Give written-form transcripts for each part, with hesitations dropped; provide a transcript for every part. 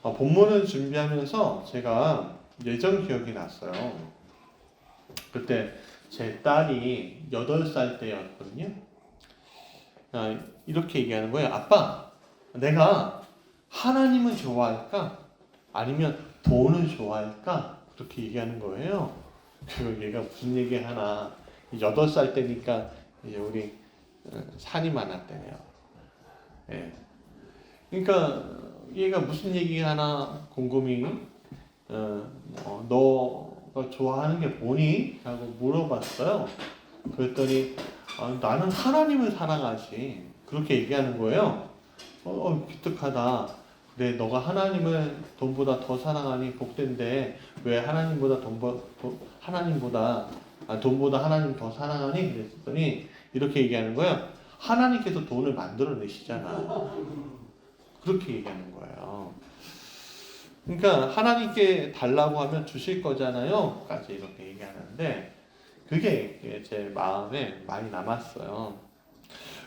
본문을 준비하면서 제가 예전 기억이 났어요. 그때 제 딸이 8살 때였거든요. 이렇게 얘기하는 거예요. 아빠, 내가 하나님을 좋아할까? 아니면 돈을 좋아할까? 그렇게 얘기하는 거예요. 그리고 얘가 무슨 얘기 하나, 8살 때니까 이제 우리 산이 많았대요. 예. 그러니까 얘가 무슨 얘기 하나 곰곰이 너가 좋아하는 게 뭐니? 라고 물어봤어요. 그랬더니 나는 하나님을 사랑하지. 그렇게 얘기하는 거예요. 기특하다. 그래, 너가 하나님을 돈보다 더 사랑하니 복된데 왜 돈보다 하나님 더 사랑하니? 그랬더니 이렇게 얘기하는 거예요. 하나님께서 돈을 만들어내시잖아. 그렇게 얘기하는 거예요. 그러니까 하나님께 달라고 하면 주실 거잖아요. 까지 이렇게 얘기하는데 그게 제 마음에 많이 남았어요.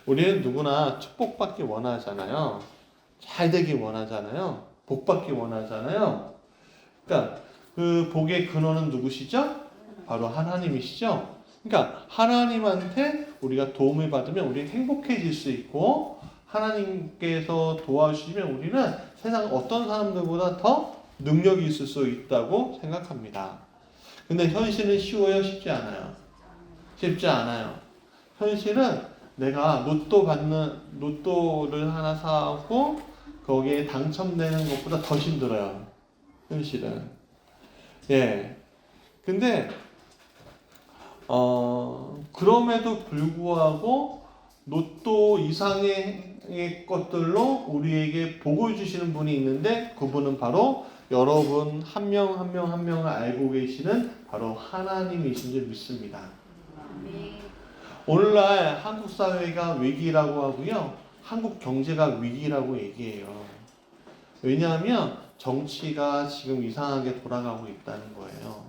우리는 누구나 축복받기 원하잖아요. 잘 되기 원하잖아요. 복받기 원하잖아요. 그러니까 그 복의 근원은 누구시죠? 바로 하나님이시죠. 그러니까 하나님한테 우리가 도움을 받으면 우리는 행복해질 수 있고 하나님께서 도와주시면 우리는 세상 어떤 사람들보다 더 능력이 있을 수 있다고 생각합니다. 근데 현실은 쉬워요? 쉽지 않아요? 쉽지 않아요. 현실은 내가 로또를 하나 사고 거기에 당첨되는 것보다 더 힘들어요. 현실은. 예. 근데 그럼에도 불구하고 로또 이상의 것들로 우리에게 복을 주시는 분이 있는데 그분은 바로 여러분 한 명 한 명 한 명을 알고 계시는 바로 하나님이신 줄 믿습니다. 오늘날 한국 사회가 위기라고 하고요. 한국 경제가 위기라고 얘기해요. 왜냐하면 정치가 지금 이상하게 돌아가고 있다는 거예요.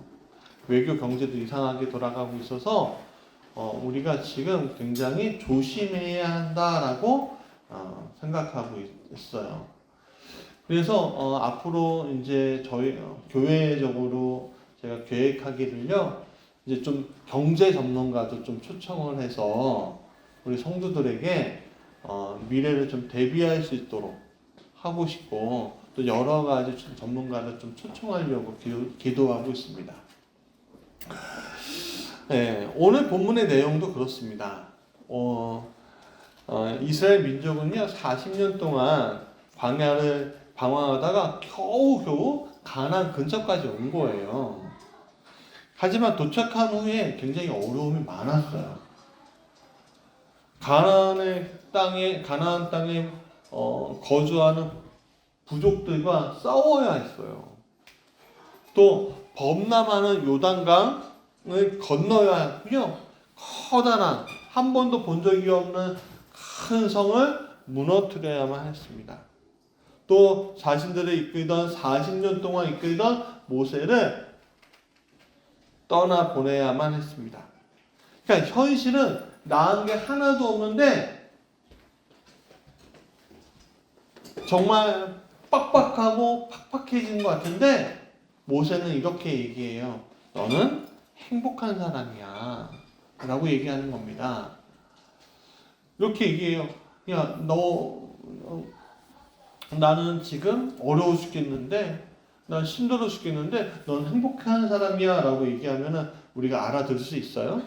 외교 경제도 이상하게 돌아가고 있어서 우리가 지금 굉장히 조심해야 한다라고 생각하고 있어요. 그래서 앞으로 이제 저희 교회적으로 제가 계획하기를요. 이제 좀 경제 전문가도 좀 초청을 해서 우리 성도들에게 미래를 좀 대비할 수 있도록 하고 싶고 또 여러 가지 전문가를 좀 초청하려고 기도하고 있습니다. 네, 오늘 본문의 내용도 그렇습니다. 이스라엘 민족은요 40년 동안 광야를 방황하다가 겨우 가나안 근처까지 온 거예요. 하지만 도착한 후에 굉장히 어려움이 많았어요. 가나안 땅에 거주하는 부족들과 싸워야 했어요. 또 범람하는 요단강을 건너야 하고요. 커다란 한 번도 본 적이 없는 큰 성을 무너뜨려야만 했습니다. 또 자신들을 이끌던 40년 동안 이끌던 모세를 떠나 보내야만 했습니다. 그러니까 현실은 나은 게 하나도 없는데 정말 빡빡하고 팍팍해진 것 같은데 모세는 이렇게 얘기해요. 너는 행복한 사람이야 라고 얘기하는 겁니다. 이렇게 얘기해요. 야, 나는 지금 어려워 죽겠는데 난 힘들어 죽겠는데 넌 행복한 사람이야 라고 얘기하면 우리가 알아들을 수 있어요?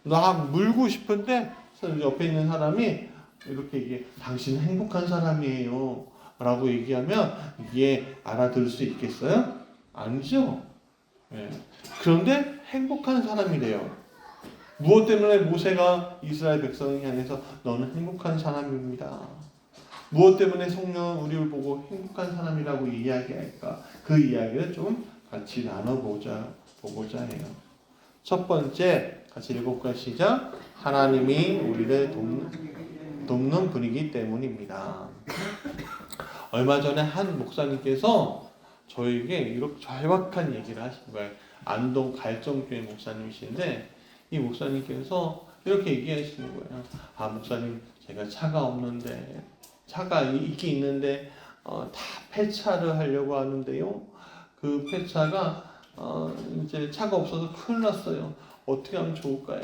나 물고 싶은데 옆에 있는 사람이 이렇게 얘기해. 당신은 행복한 사람이에요 라고 얘기하면 이게 알아들을 수 있겠어요? 아니죠. 네. 그런데 행복한 사람이래요. 무엇 때문에 모세가 이스라엘 백성을 향해서 너는 행복한 사람입니다. 무엇 때문에 성령은 우리를 보고 행복한 사람이라고 이야기할까? 그 이야기를 좀 같이 나눠보고자 해요. 첫 번째, 같이 읽어볼까요? 시작. 하나님이 우리를 돕는 분이기 때문입니다. 얼마 전에 한 목사님께서 저에게 이렇게 절박한 얘기를 하신 거예요. 안동 갈정교회 목사님이신데 이 목사님께서 이렇게 얘기하시는 거예요. 목사님, 제가 차가 없는데 차가 있긴 있는데 다 폐차를 하려고 하는데요. 그 폐차가 이제 차가 없어서 큰일 났어요. 어떻게 하면 좋을까요?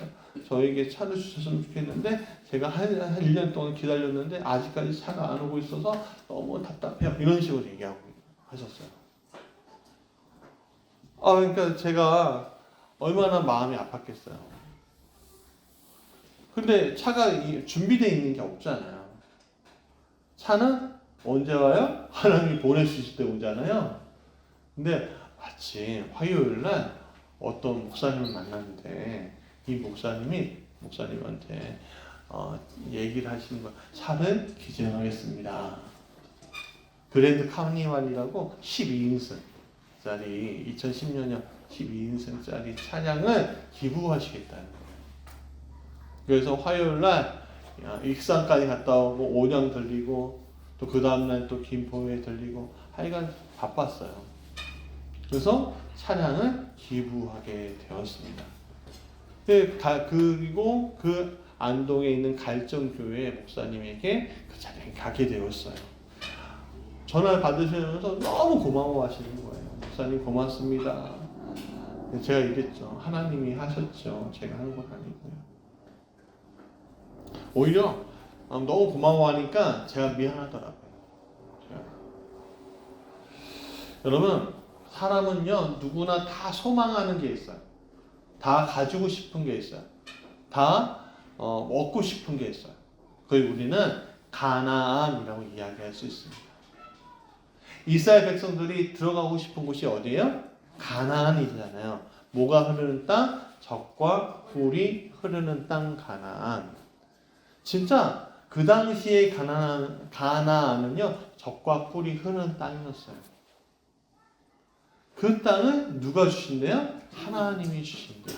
저에게 차를 주셨으면 좋겠는데 제가 한 1년 동안 기다렸는데 아직까지 차가 안 오고 있어서 너무 답답해요. 이런 식으로 얘기하고 하셨어요. 그러니까 제가 얼마나 마음이 아팠겠어요. 근데 차가 준비되어 있는 게 없잖아요. 차는 언제 와요? 하나님이 보내주실 때 오잖아요. 근데 마침 화요일 날 어떤 목사님을 만났는데 이 목사님한테 얘기를 하시는 거예요. 차를 기증하겠습니다. 그랜드 카니발이라고 12인승짜리 2010년형 12인승짜리 차량을 기부하시겠다는 거예요. 그래서 화요일 날 익산까지 갔다 오고 온양 들리고 또 그 다음날 또 김포에 들리고 하여간 바빴어요. 그래서 차량을 기부하게 되었습니다. 그리고 그 안동에 있는 갈정교회 목사님에게 그 차량이 가게 되었어요. 전화를 받으시면서 너무 고마워하시는 거예요. 목사님 고맙습니다. 제가 얘기했죠. 하나님이 하셨죠. 제가 한 건 아니고요. 오히려 너무 고마워하니까 제가 미안하더라고요. 여러분, 사람은요 누구나 다 소망하는 게 있어요. 다 가지고 싶은 게 있어요. 다 얻고 싶은 게 있어요. 그걸 우리는 가나안이라고 이야기할 수 있습니다. 이스라엘 백성들이 들어가고 싶은 곳이 어디예요? 가나안이잖아요. 뭐가 흐르는 땅? 젖과 꿀이 흐르는 땅 가나안. 진짜 그 당시에 가나안은요 젖과 꿀이 흐르는 땅이었어요. 그 땅을 누가 주신대요? 하나님이 주신대요.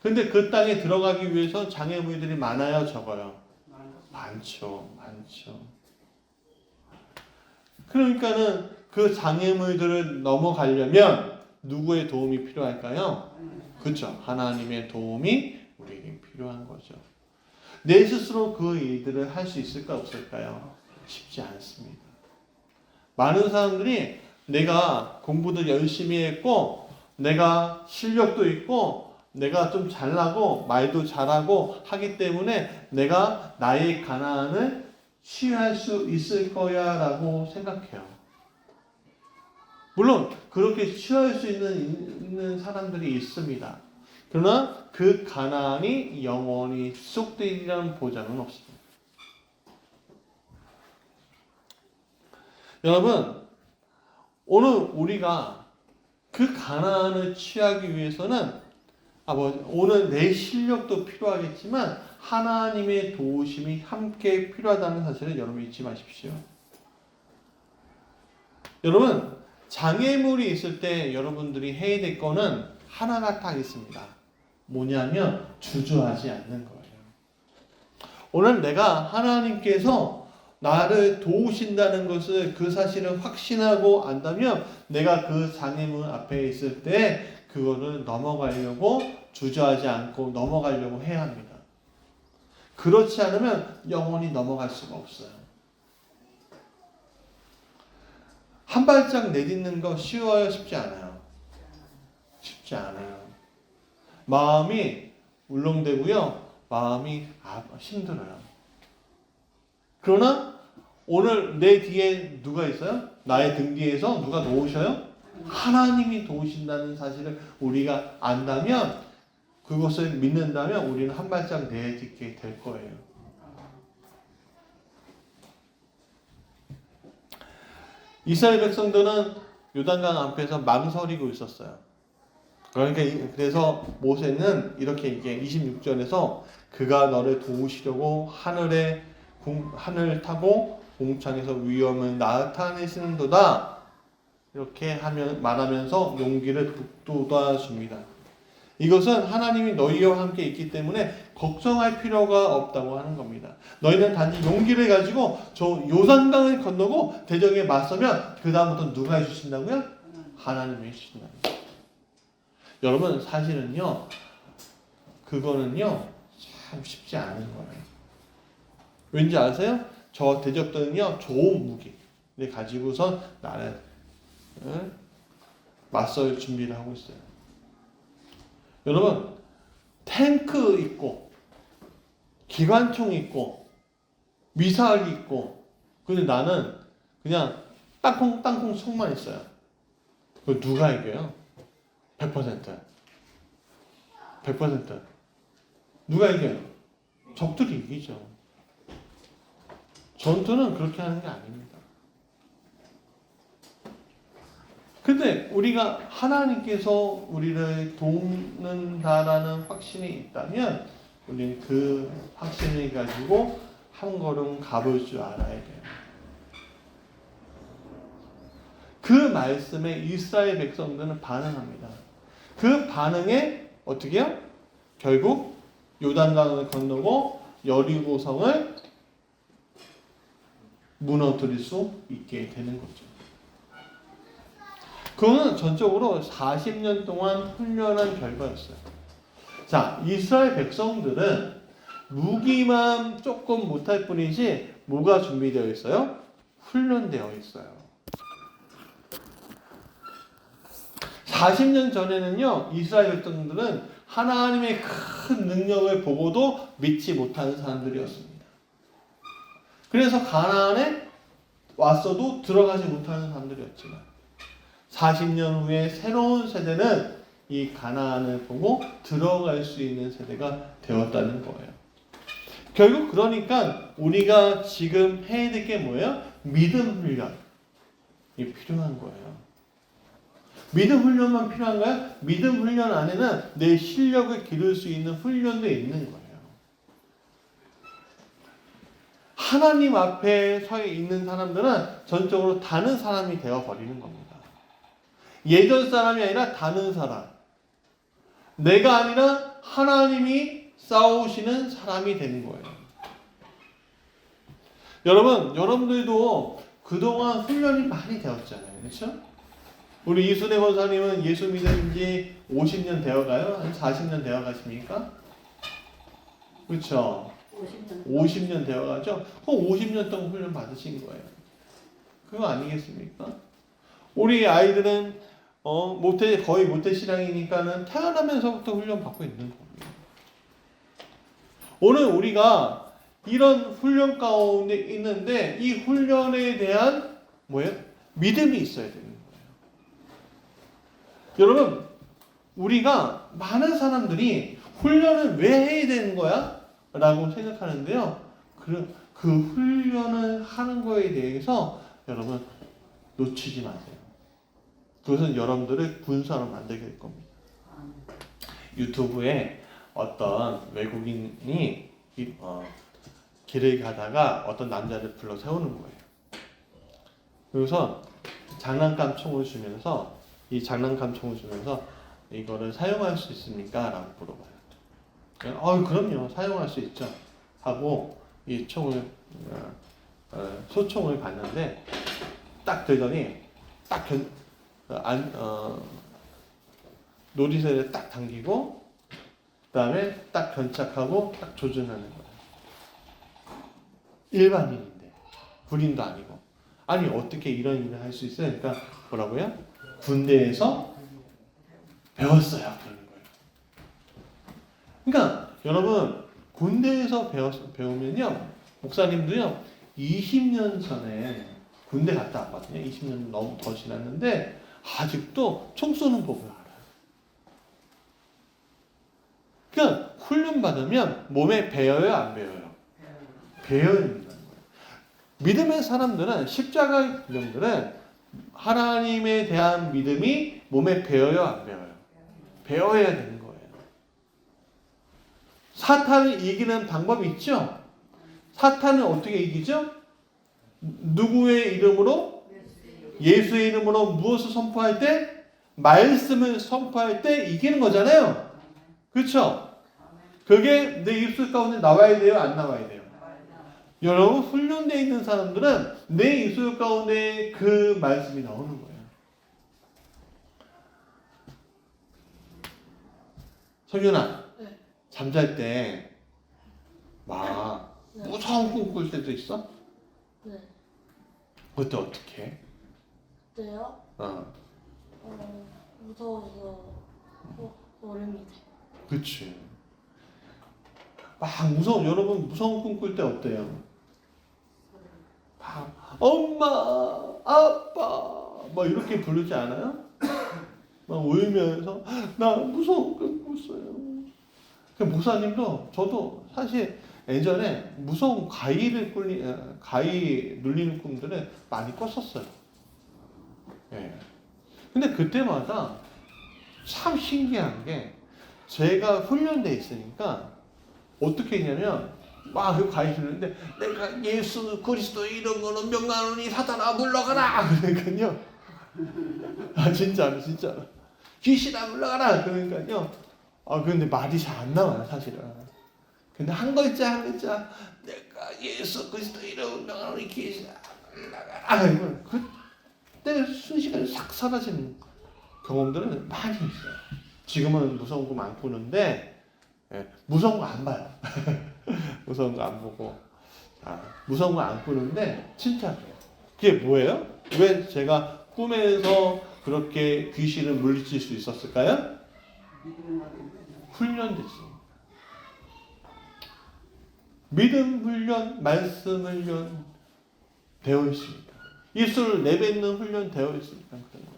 근데 그 땅에 들어가기 위해서 장애물들이 많아요, 적어요? 많죠. 그러니까는 그 장애물들을 넘어가려면 누구의 도움이 필요할까요? 그렇죠. 하나님의 도움이 우리에게 필요한 거죠. 내 스스로 그 일들을 할 수 있을까 없을까요? 쉽지 않습니다. 많은 사람들이 내가 공부도 열심히 했고 내가 실력도 있고 내가 좀 잘나고 말도 잘하고 하기 때문에 내가 나의 가나안을 취할 수 있을 거야 라고 생각해요. 물론 그렇게 취할 수 있는 사람들이 있습니다. 그러나 그 가나안이 영원히 지속되리라는 보장은 없습니다. 여러분, 오늘 우리가 그 가나안을 취하기 위해서는 오늘 내 실력도 필요하겠지만 하나님의 도우심이 함께 필요하다는 사실을 여러분 잊지 마십시오. 여러분, 장애물이 있을 때 여러분들이 해야 될 거는 하나가 딱 있습니다. 뭐냐면 주저하지 않는 거예요. 오늘 내가 하나님께서 나를 도우신다는 것을 그 사실을 확신하고 안다면 내가 그 장애물 앞에 있을 때 그거를 넘어가려고 주저하지 않고 넘어가려고 해야 합니다. 그렇지 않으면 영원히 넘어갈 수가 없어요. 한 발짝 내딛는 거 쉬워요? 쉽지 않아요? 쉽지 않아요. 마음이 울렁대고요. 마음이 힘들어요. 그러나 오늘 내 뒤에 누가 있어요? 나의 등 뒤에서 누가 도우셔요? 하나님이 도우신다는 사실을 우리가 안다면 그것을 믿는다면 우리는 한 발짝 내딛게 될 거예요. 이스라엘 백성들은 요단강 앞에서 망설이고 있었어요. 그래서 모세는 이렇게 얘기해 26절에서 그가 너를 도우시려고 하늘 타고 공창에서 위험을 나타내시는도다 이렇게 말하면서 용기를 북돋아줍니다. 이것은 하나님이 너희와 함께 있기 때문에 걱정할 필요가 없다고 하는 겁니다. 너희는 단지 용기를 가지고 저 요단강을 건너고 대적에 맞서면 그 다음부터 누가 해주신다고요? 하나님이 해주신다고요. 여러분 사실은요 그거는요 참 쉽지 않은 거예요. 왠지 아세요? 저 대적들은요 좋은 무기 네, 가지고선 나는 맞설 준비를 하고 있어요. 여러분, 탱크 있고 기관총 있고 미사일이 있고, 근데 나는 그냥 땅콩 총만 있어요. 그걸 누가 이겨요? 100%. 100%. 누가 이겨요? 적들이 이기죠. 전투는 그렇게 하는 게 아닙니다. 근데 우리가 하나님께서 우리를 돕는다라는 확신이 있다면 우리는 그 확신을 가지고 한 걸음 가볼 줄 알아야 돼요. 그 말씀에 이스라엘 백성들은 반응합니다. 그 반응에 어떻게 해요? 결국 요단강을 건너고 여리고성을 무너뜨릴 수 있게 되는 거죠. 그거는 전적으로 40년 동안 훈련한 결과였어요. 자, 이스라엘 백성들은 무기만 조금 못할 뿐이지 뭐가 준비되어 있어요? 훈련되어 있어요. 40년 전에는요, 이스라엘 백성들은 하나님의 큰 능력을 보고도 믿지 못하는 사람들이었습니다. 그래서 가나안에 왔어도 들어가지 못하는 사람들이었지만 40년 후에 새로운 세대는 이 가나안을 보고 들어갈 수 있는 세대가 되었다는 거예요. 결국 그러니까 우리가 지금 해야 될 게 뭐예요? 믿음 훈련이 필요한 거예요. 믿음 훈련만 필요한가요? 믿음 훈련 안에는 내 실력을 기를 수 있는 훈련도 있는 거예요. 하나님 앞에 서 있는 사람들은 전적으로 다른 사람이 되어버리는 겁니다. 예전 사람이 아니라 다른 사람. 내가 아니라 하나님이 싸우시는 사람이 되는 거예요. 여러분들도 그동안 훈련이 많이 되었잖아요. 그렇죠? 우리 이순애 권사님은 예수 믿은 지 50년 되어가요? 한 40년 되어가십니까? 그렇죠? 50년 되어가죠? 그럼 50년 동안 훈련 받으신 거예요. 그거 아니겠습니까? 우리 아이들은 거의 모태신앙이니까는 태어나면서부터 훈련 받고 있는 겁니다. 오늘 우리가 이런 훈련 가운데 있는데 이 훈련에 대한 뭐예요? 믿음이 있어야 되는 거예요. 여러분, 우리가 많은 사람들이 훈련을 왜 해야 되는 거야? 라고 생각하는데요. 그 훈련을 하는 거에 대해서 여러분 놓치지 마세요. 그것은 여러분들을 군사로 만들게 될 겁니다. 유튜브에 어떤 외국인이 길을 가다가 어떤 남자를 불러 세우는 거예요. 그래서 장난감 총을 주면서 이거를 사용할 수 있습니까? 라고 물어봐요. 그럼요. 사용할 수 있죠. 하고 이 총을 소총을 봤는데 딱 들더니 놀이쇠를 딱 당기고 그 다음에 딱 견착하고 딱 조준하는 거예요. 일반인인데 군인도 아니고. 아니 어떻게 이런 일을 할 수 있어요? 그러니까 뭐라고요? 군대에서 배웠어요. 그러는 거예요. 그러니까 여러분 군대에서 배우면요, 목사님도요 20년 전에 군대 갔다 왔거든요. 20년 너무 더 지났는데 아직도 총 쏘는 법을 알아요. 그러니까 훈련 받으면 몸에 배어요, 안 배어요? 배어야 된다는 거예요. 믿음의 사람들은, 십자가의 분들은 하나님에 대한 믿음이 몸에 배어요, 안 배어요? 배워야 되는 거예요. 사탄을 이기는 방법이 있죠? 사탄을 어떻게 이기죠? 누구의 이름으로? 예수의 이름으로 무엇을 선포할 때? 말씀을 선포할 때 이기는 거잖아요. 그렇죠? 그게 내 입술 가운데 나와야 돼요? 안 나와야 돼요? 여러분, 훈련되어 있는 사람들은 내 입술 가운데 그 말씀이 나오는 거예요. 성윤아, 네. 잠잘 때 막 무서운 꿈 꿀 때도 있어? 네. 그때 어떻게 해? 그때요? 무서워서 얼음이 돼. 그치. 막 무서운, 여러분 무서운 꿈 꿀 때 어때요? 막 엄마, 아빠 막 이렇게 부르지 않아요? 막 울면서 나 무서운 꿈 꿨어요. 그 목사님도 저도 사실 예전에 무서운 가위 눌리는 꿈들을 많이 꿨었어요. 예. 근데 그때마다 참 신기한 게 제가 훈련돼 있으니까 어떻게 했냐면 막 그 가위 눌리는데 내가 예수 그리스도 이름으로 명하노니 사탄아 물러가라 그러니까요. 아 진짜로 귀신아 물러가라 그러니까요. 근데 말이 잘 안 나와요 사실은. 근데 한 글자 내가 예수 그리스도 이름으로 명하노니 귀신아 물러가라 이걸 그때 순식간에 싹 사라지는 경험들은 많이 있어요. 지금은 무서운 꿈 안 꾸는데 무서운 거 안 봐요. 무서운 거 안 보고 무서운 거 안 꾸는데 진짜 그게 뭐예요? 왜 제가 꿈에서 그렇게 귀신을 물리칠 수 있었을까요? 훈련됐습니다. 믿음 훈련, 말씀 훈련 되어 있습니다. 예수를 내뱉는 훈련 되어 있으니까 그런 거예요.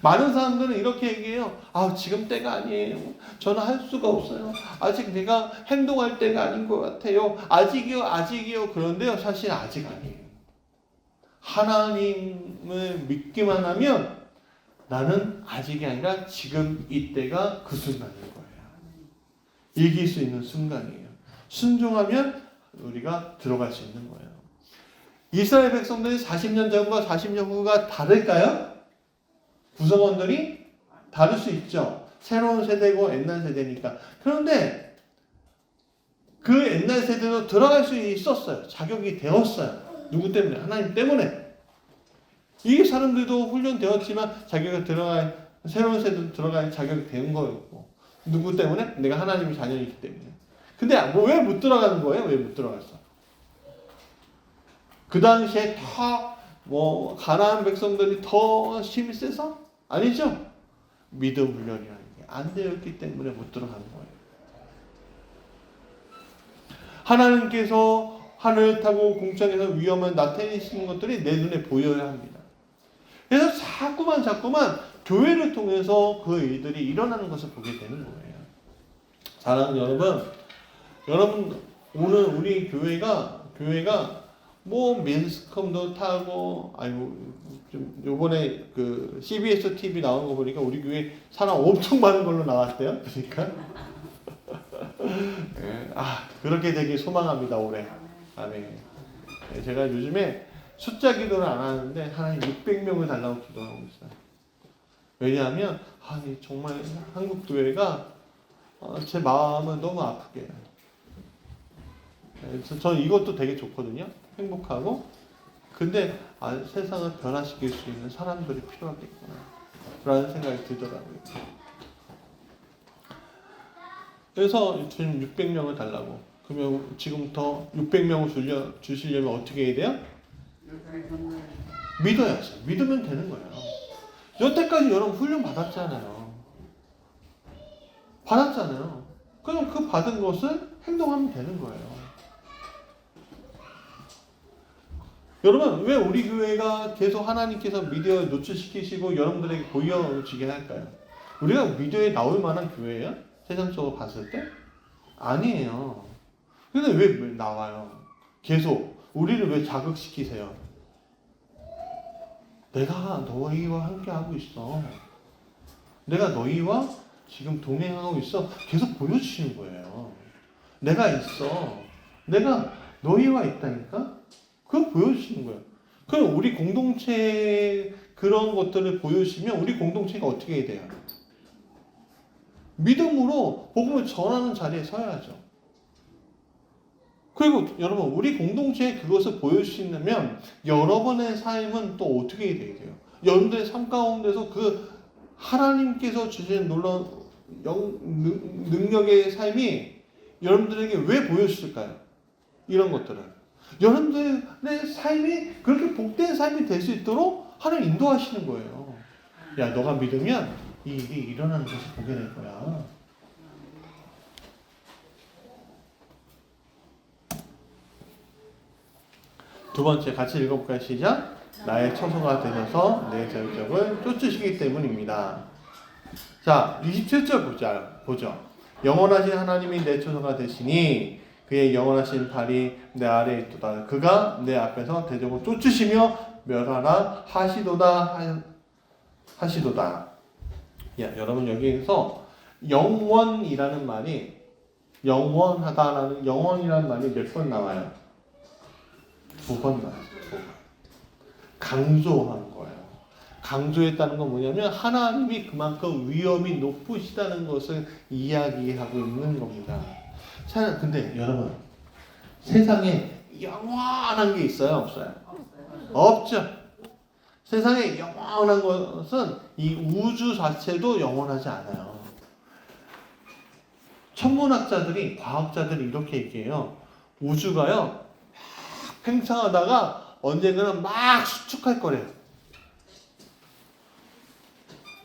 많은 사람들은 이렇게 얘기해요. 지금 때가 아니에요. 저는 할 수가 없어요. 아직 내가 행동할 때가 아닌 것 같아요. 아직이요. 그런데요, 사실 아직 아니에요. 하나님을 믿기만 하면 나는 아직이 아니라 지금 이때가 그 순간인 거예요. 이길 수 있는 순간이에요. 순종하면 우리가 들어갈 수 있는 거예요. 이스라엘 백성들이 40년 전과 40년 후가 다를까요? 구성원들이 다를 수 있죠. 새로운 세대고 옛날 세대니까. 그런데 그 옛날 세대도 들어갈 수 있었어요. 자격이 되었어요. 누구 때문에? 하나님 때문에. 이 사람들도 훈련되었지만 새로운 세대도 들어갈 자격이 된 거였고. 누구 때문에? 내가 하나님의 자녀이기 때문에. 근데 왜 못 들어가는 거예요? 왜 못 들어갔어? 그 당시에 가나안 백성들이 더 힘이 세서? 아니죠. 믿음 훈련이라는 게 안 되었기 때문에 못 들어가는 거예요. 하나님께서 하늘 타고 공중에서 위험을 나타내시는 것들이 내 눈에 보여야 합니다. 그래서 자꾸만 교회를 통해서 그 일들이 일어나는 것을 보게 되는 거예요. 사랑하는 여러분 오늘 우리 교회가 매스컴도 타고 좀 요번에 그 CBS TV 나온 거 보니까 우리 교회 사람 엄청 많은 걸로 나왔대요. 그러니까 그렇게 되길 소망합니다. 올해. 아멘. 제가 요즘에 숫자 기도를 안 하는데 하나님 600명을 달라고 기도하고 있어요. 왜냐하면 정말 한국 교회가 제 마음을 너무 아프게 해요. 그래서 저는 이것도 되게 좋거든요. 행복하고. 근데 세상을 변화시킬 수 있는 사람들이 필요하겠구나 라는 생각이 들더라고요. 그래서 지금 600명을 달라고. 그러면 지금부터 600명을 주시려면 어떻게 해야 돼요? 믿어야죠. 믿으면 되는 거예요. 여태까지 여러분 훈련 받았잖아요. 그럼 그 받은 것을 행동하면 되는 거예요. 여러분 왜 우리 교회가 계속 하나님께서 미디어에 노출시키시고 여러분들에게 보여지게 할까요? 우리가 미디어에 나올 만한 교회예요? 세상적으로 봤을 때? 아니에요. 근데 왜 나와요? 계속 우리를 왜 자극시키세요? 내가 너희와 함께 하고 있어. 내가 너희와 지금 동행하고 있어. 계속 보여주시는 거예요. 내가 있어. 내가 너희와 있다니까? 그걸 보여주시는 거예요. 그럼 우리 공동체 그런 것들을 보여주시면 우리 공동체가 어떻게 해야 돼요? 믿음으로 복음을 전하는 자리에 서야죠. 그리고 여러분 우리 공동체에 그것을 보여주시려면 여러분의 삶은 또 어떻게 해야 돼요? 여러분들의 삶 가운데서 그 하나님께서 주신 놀라운 능력의 삶이 여러분들에게 왜 보여주실까요? 이런 것들을. 여러분들의 삶이 그렇게 복된 삶이 될 수 있도록 하나님 인도하시는 거예요. 야, 너가 믿으면 이 일이 일어나는 것을 보게 될 거야. 두 번째 같이 읽어볼까요? 시작. 나의 처소가 되셔서 내 저격을 쫓으시기 때문입니다. 자, 27절 보죠. 영원하신 하나님이 내 처소가 되시니 그의 영원하신 발이 내 아래에 있도다. 그가 내 앞에서 대적을 쫓으시며 멸하라 하시도다. 야, 여러분 여기에서 영원이라는 말이 영원하다라는 영원이라는 말이 몇 번 나와요? 2번 나와요. 강조한 거예요. 강조했다는 건 뭐냐면 하나님이 그만큼 위험이 높으시다는 것을 이야기하고 있는 겁니다. 근데 여러분 세상에 영원한 게 있어요? 없어요? 없죠. 세상에 영원한 것은 이 우주 자체도 영원하지 않아요. 천문학자들이 과학자들이 이렇게 얘기해요. 우주가요 막 팽창하다가 언젠가는 막 수축할 거래요.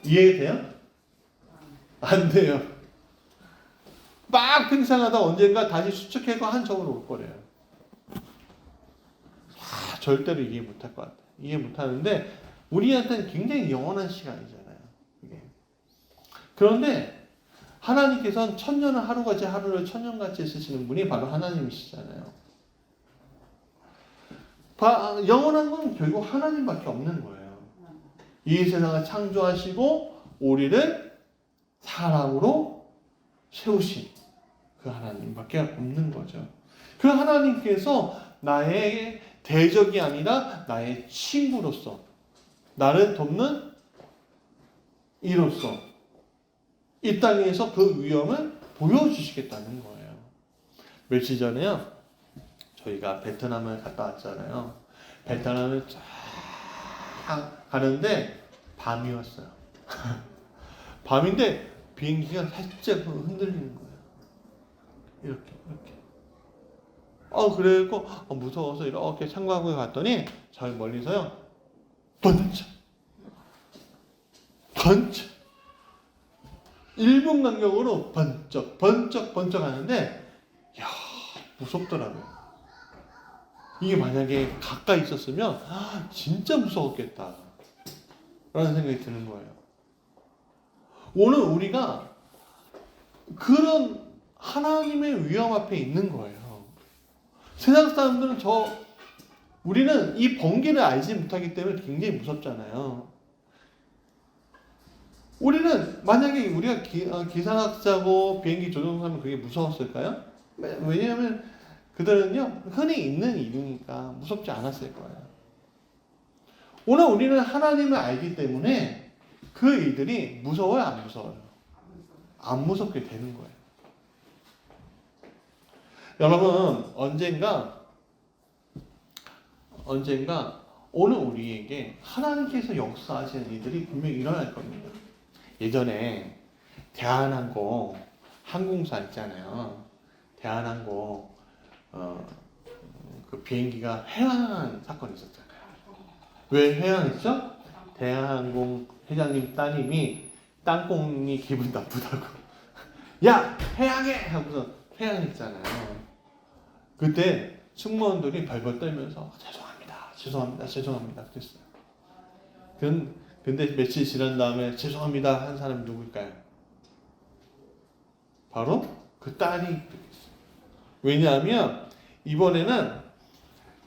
이해돼요? 안 돼요. 막 팽창하다 언젠가 다시 수축해서 한쪽으로 올 거래요. 절대로 이해 못할 것 같아요. 이해 못하는데 우리한테는 굉장히 영원한 시간이잖아요. 이게. 그런데 하나님께서는 천년을 하루같이 하루를 천년같이 쓰시는 분이 바로 하나님이시잖아요. 영원한 건 결국 하나님밖에 없는 거예요. 이 세상을 창조하시고 우리를 사람으로 세우신 그 하나님밖에 없는 거죠. 그 하나님께서 나의 대적이 아니라 나의 친구로서 나를 돕는 이로서 이 땅에서 그 위험을 보여주시겠다는 거예요. 며칠 전에요 저희가 베트남을 갔다 왔잖아요. 베트남을 쫙 가는데 밤이었어요. 밤인데 비행기가 살짝 흔들리는 거예요. 이렇게. 그래갖고 무서워서 이렇게 창밖에 갔더니 저 멀리서요 번쩍 1분 간격으로 번쩍 하는데 야 무섭더라고요. 이게 만약에 가까이 있었으면 진짜 무서웠겠다 라는 생각이 드는 거예요. 오늘 우리가 그런 하나님의 위험 앞에 있는 거예요. 세상 사람들은 우리는 이 번개를 알지 못하기 때문에 굉장히 무섭잖아요. 우리는 만약에 우리가 기상학자고 비행기 조종사면 그게 무서웠을까요? 왜냐하면 그들은요 흔히 있는 일이니까 무섭지 않았을 거예요. 오늘 우리는 하나님을 알기 때문에 그 일들이 무서워요, 안 무서워요? 안 무섭게 되는 거예요. 여러분 언젠가 오늘 우리에게 하나님께서 역사하시는 일들이 분명히 일어날 겁니다. 예전에 대한항공 항공사 있잖아요. 대한항공 그 비행기가 회항한 사건이 있었잖아요. 왜 회항했죠? 대한항공 회장님 따님이 땅콩이 기분 나쁘다고 야 회항해 하고서 회항했잖아요. 그때 승무원들이 벌벌 떨면서 죄송합니다 그랬어요. 근데 며칠 지난 다음에 죄송합니다 한 사람이 누굴까요? 바로 그 딸이 그랬어요. 왜냐하면 이번에는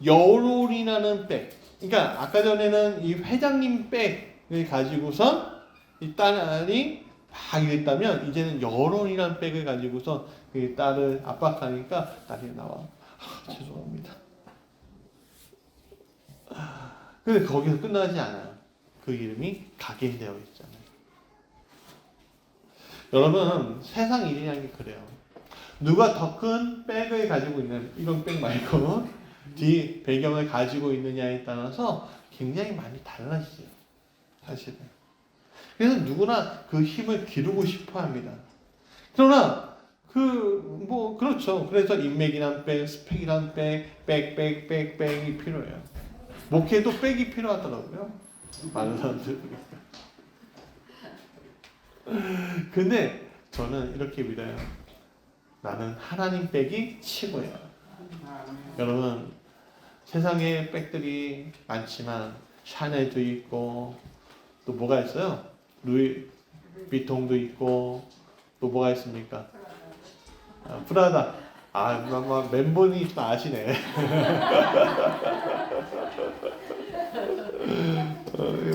여론이라는 백, 그러니까 아까 전에는 이 회장님 백을 가지고선 이 딸이 막 이랬다면 이제는 여론이라는 백을 가지고서 그 딸을 압박하니까 딸이 나와 죄송합니다. 근데 거기서 끝나지 않아요. 그 이름이 각인되어 있잖아요. 여러분 세상 일이라는 게 그래요. 누가 더 큰 백을 가지고 있는 이런 백 말고 뒤 배경을 가지고 있느냐에 따라서 굉장히 많이 달라지죠. 사실은. 그래서 누구나 그 힘을 기르고 싶어 합니다. 그러나 그 그렇죠. 그래서 인맥이란 백, 스펙이란 백이 필요해요. 목회도 백이 필요하더라고요. 많은 사람들. 근데 저는 이렇게 믿어요. 나는 하나님 백이 최고예요. 여러분, 세상에 백들이 많지만 샤넬도 있고 또 뭐가 있어요? 루이비통도 있고 또 뭐가 있습니까? 프라다. 멤버니 좀 아시네.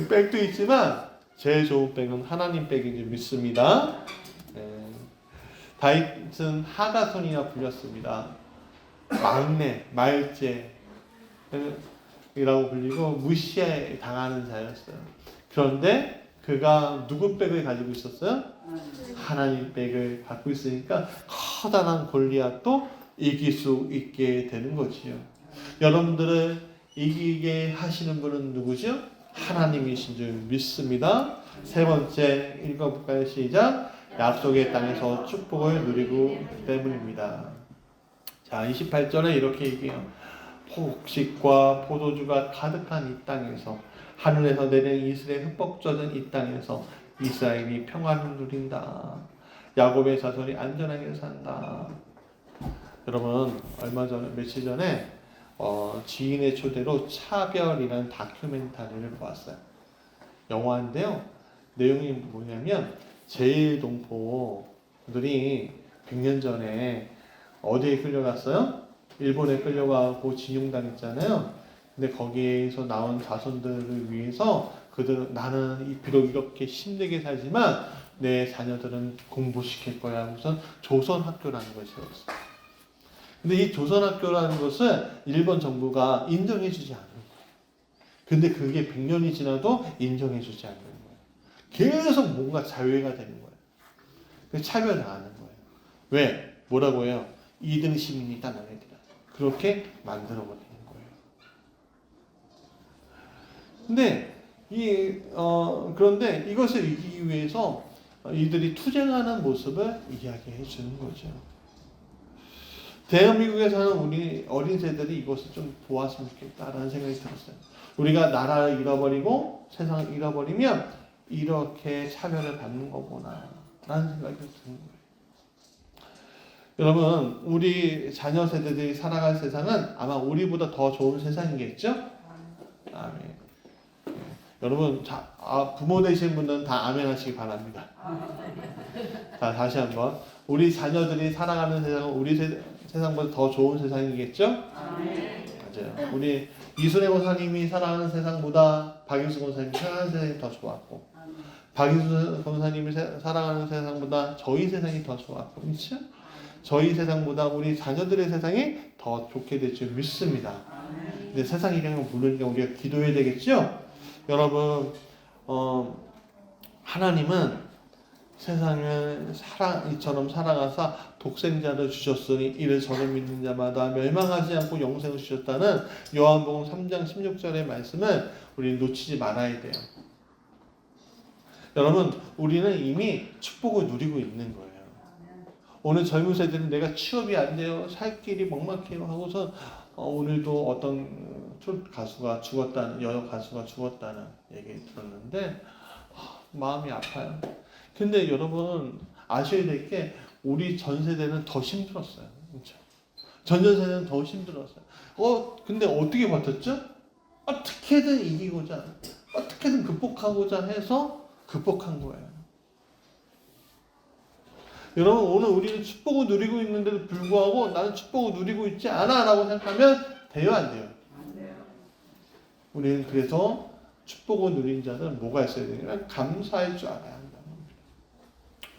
백도 있지만 제일 좋은 백은 하나님 백인지 믿습니다. 다윗은 하가손이라 불렸습니다. 막내, 말제이라고 불리고 무시에 당하는 자였어요. 그런데 그가 누구 백을 가지고 있었어요? 하나님 백을 갖고 있으니까 커다란 골리앗도 이길 수 있게 되는 거지요. 여러분들을 이기게 하시는 분은 누구죠? 하나님이신 줄 믿습니다. 세 번째 읽어볼까요? 시작. 약속의 땅에서 축복을 누리고 때문입니다. 자, 28절에 이렇게 얘기해요. 곡식과 포도주가 가득한 이 땅에서, 하늘에서 내린 이슬에 흠뻑 젖은 이 땅에서 이스라엘이 평안을 누린다. 야곱의 자손이 안전하게 산다. 여러분, 며칠 전에 지인의 초대로 차별이라는 다큐멘터리를 보았어요. 영화인데요. 내용이 뭐냐면 제일동포들이 100년 전에 어디에 끌려갔어요? 일본에 끌려가고 징용당했잖아요. 근데 거기에서 나온 자손들을 위해서 나는 비록 이렇게 힘들게 살지만 내 자녀들은 공부시킬 거야. 우선 조선학교라는 것이 없어요. 근데 이 조선학교라는 것은 일본 정부가 인정해주지 않는 거예요. 근데 그게 100년이 지나도 인정해주지 않는 거예요. 계속 뭔가 자유회가 되는 거예요. 그래서 차별을 안 하는 거예요. 왜? 뭐라고 해요? 2등 시민이다 너네들아. 그렇게 만들어버리는 거예요. 근데 그런데 이것을 이기기 위해서 이들이 투쟁하는 모습을 이야기해 주는 거죠. 대한민국에 사는 우리 어린 세대들이 이것을 좀 보았으면 좋겠다라는 생각이 들었어요. 우리가 나라를 잃어버리고 세상을 잃어버리면 이렇게 차별을 받는 거구나 라는 생각이 드는 거예요. 여러분, 우리 자녀 세대들이 살아갈 세상은 아마 우리보다 더 좋은 세상이겠죠? 아멘. 여러분, 부모 되신 분들은 다 아멘 하시기 바랍니다. 자, 다시 한번. 우리 자녀들이 살아가는 세상은 우리 세상보다 더 좋은 세상이겠죠? 맞아요. 우리 이순애 권사님이 살아가는 세상보다 박인수 권사님이 살아가는 세상이 더 좋았고, 박인수 권사님이 살아가는 세상보다 저희 세상이 더 좋았고, 그렇죠? 저희 세상보다 우리 자녀들의 세상이 더 좋게 될 줄 믿습니다. 근데 세상 이랑은 모르니까 우리가 기도해야 되겠죠? 여러분, 하나님은 세상을 이처럼 살아가사 독생자를 주셨으니 이를 저를 믿는 자마다 멸망하지 않고 영생을 주셨다는 요한복음 3장 16절의 말씀을 우리는 놓치지 말아야 돼요. 여러분, 우리는 이미 축복을 누리고 있는 거예요. 오늘 젊은 세대는 내가 취업이 안 돼요, 살 길이 막막해요 하고서 오늘도 어떤 가수가 죽었다는, 여여 가수가 죽었다는 얘기 들었는데 마음이 아파요. 근데 여러분 아셔야 될 게 우리 전 세대는 더 힘들었어요. 그렇죠? 전 세대는 더 힘들었어요. 근데 어떻게 버텼죠? 어떻게든 이기고자, 어떻게든 극복하고자 해서 극복한 거예요. 여러분, 오늘 우리는 축복을 누리고 있는데도 불구하고 나는 축복을 누리고 있지 않아 라고 생각하면 돼요, 안 돼요? 안 돼요. 우리는 그래서 축복을 누린 자들은 뭐가 있어야 되냐면 감사할 줄 알아야 한다는 겁니다.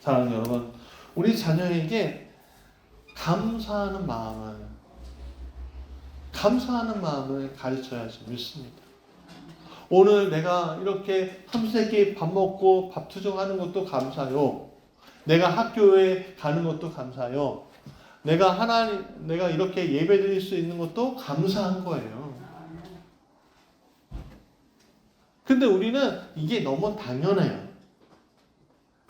사랑하는 여러분, 우리 자녀에게 감사하는 마음을 가르쳐야 할 수 있습니다. 오늘 내가 이렇게 3세끼 밥 먹고 밥 투정하는 것도 감사요. 내가 학교에 가는 것도 감사요. 내가 이렇게 예배 드릴 수 있는 것도 감사한 거예요. 근데 우리는 이게 너무 당연해요.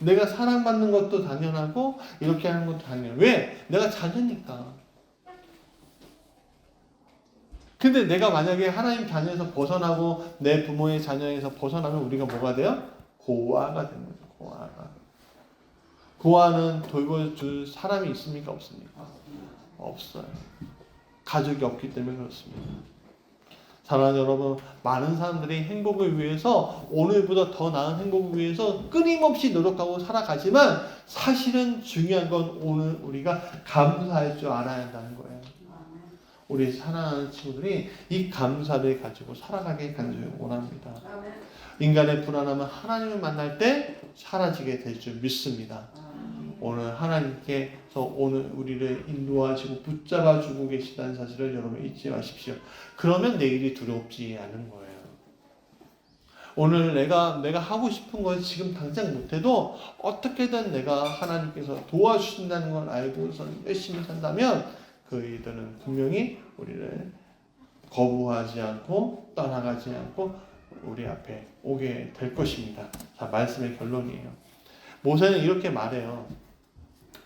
내가 사랑받는 것도 당연하고 이렇게 하는 것도 당연해. 왜? 내가 자녀니까. 근데 내가 만약에 하나님 자녀에서 벗어나고 내 부모의 자녀에서 벗어나면 우리가 뭐가 돼요? 고아가 되는 거죠. 고아가. 고아는 돌봐줄 사람이 있습니까? 없습니까? 없어요. 가족이 없기 때문에 그렇습니다. 사랑하는 여러분, 많은 사람들이 행복을 위해서 오늘보다 더 나은 행복을 위해서 끊임없이 노력하고 살아가지만 사실은 중요한 건 오늘 우리가 감사할 줄 알아야 한다는 거예요. 우리 사랑하는 친구들이 이 감사를 가지고 살아가길 간절히 원합니다. 인간의 불안함은 하나님을 만날 때 사라지게 될 줄 믿습니다. 오늘 하나님께서 오늘 우리를 인도하시고 붙잡아주고 계시다는 사실을 여러분 잊지 마십시오. 그러면 내일이 두렵지 않은 거예요. 오늘 내가 하고 싶은 걸 지금 당장 못해도 어떻게든 내가 하나님께서 도와주신다는 걸 알고서 열심히 산다면 그 이들은 분명히 우리를 거부하지 않고 떠나가지 않고 우리 앞에 오게 될 것입니다. 자, 말씀의 결론이에요. 모세는 이렇게 말해요.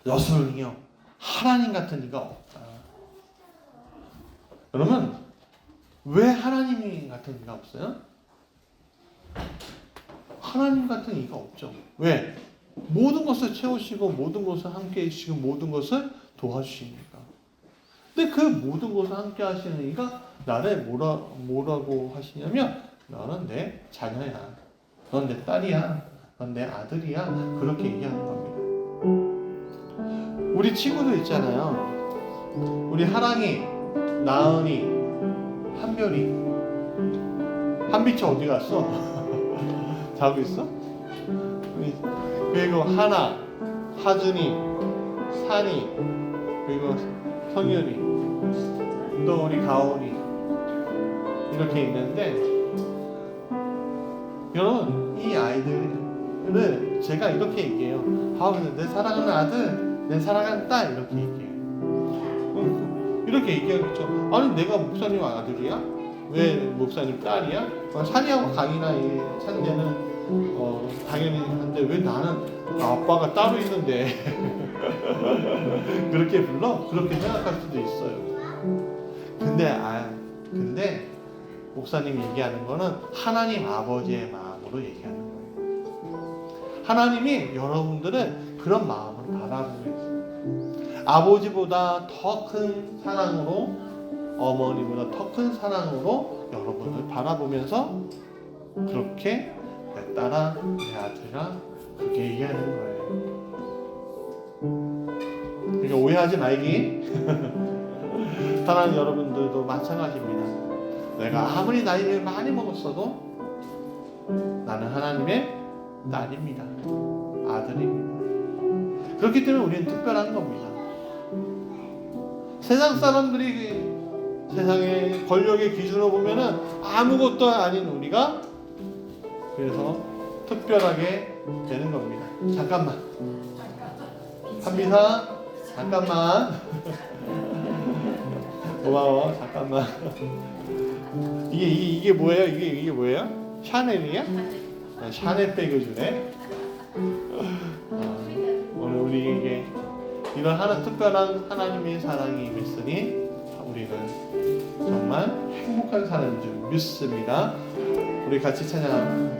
여러분이요, 하나님 같은 이가 없다. 여러분, 왜 하나님 같은 이가 없어요? 하나님 같은 이가 없죠. 왜? 모든 것을 채우시고 모든 것을 함께 해주시고 모든 것을 도와주십니까? 근데 그 모든 것을 함께 하시는 이가 나를 뭐라고 하시냐면 너는 내 자녀야. 넌 내 딸이야. 넌 내 아들이야. 그렇게 얘기하는 겁니다. 우리 친구들 있잖아요. 우리 하랑이, 나은이, 한별이. 한비치 어디 갔어? 자고 있어? 그리고 하나, 하준이, 산이, 그리고 성현이, 또 우리 가온이 이렇게 있는데 여러분 이 아이들을 제가 이렇게 얘기해요. 내 사랑하는 아들, 내 사랑하는 딸 이렇게 얘기해요. 이렇게 얘기하겠죠. 아니 내가 목사님 아들이야? 왜 목사님 딸이야? 산이하고 강이나 이 찬재는 당연히 한데 왜 나는 아빠가 따로 있는데 그렇게 불러? 그렇게 생각할 수도 있어요. 근데 목사님이 얘기하는 거는 하나님 아버지의 마음으로 얘기하는 거예요. 하나님이 여러분들을 그런 마음으로 바라보고 있어요. 아버지보다 더 큰 사랑으로, 어머니보다 더 큰 사랑으로 여러분을 바라보면서 그렇게 내 딸아, 내 아들아 그렇게 얘기하는 거예요. 그러니까 오해하지 말기. 사랑하는 여러분들도 마찬가지입니다. 내가 아무리 나이를 많이 먹었어도 나는 하나님의 딸입니다. 아들입니다. 그렇기 때문에 우리는 특별한 겁니다. 세상 사람들이 세상의 권력의 기준으로 보면은 아무것도 아닌 우리가 그래서 특별하게 되는 겁니다. 잠깐만. 한비사, 잠깐만. 고마워. 잠깐만. 이게 뭐예요? 이게 뭐예요? 샤넬이야? 샤넬백을 주네. 오늘 우리에게 이런 특별한 하나님의 사랑이 있으니 우리는 정말 행복한 사람인 줄 믿습니다. 우리 같이 찬양합니다.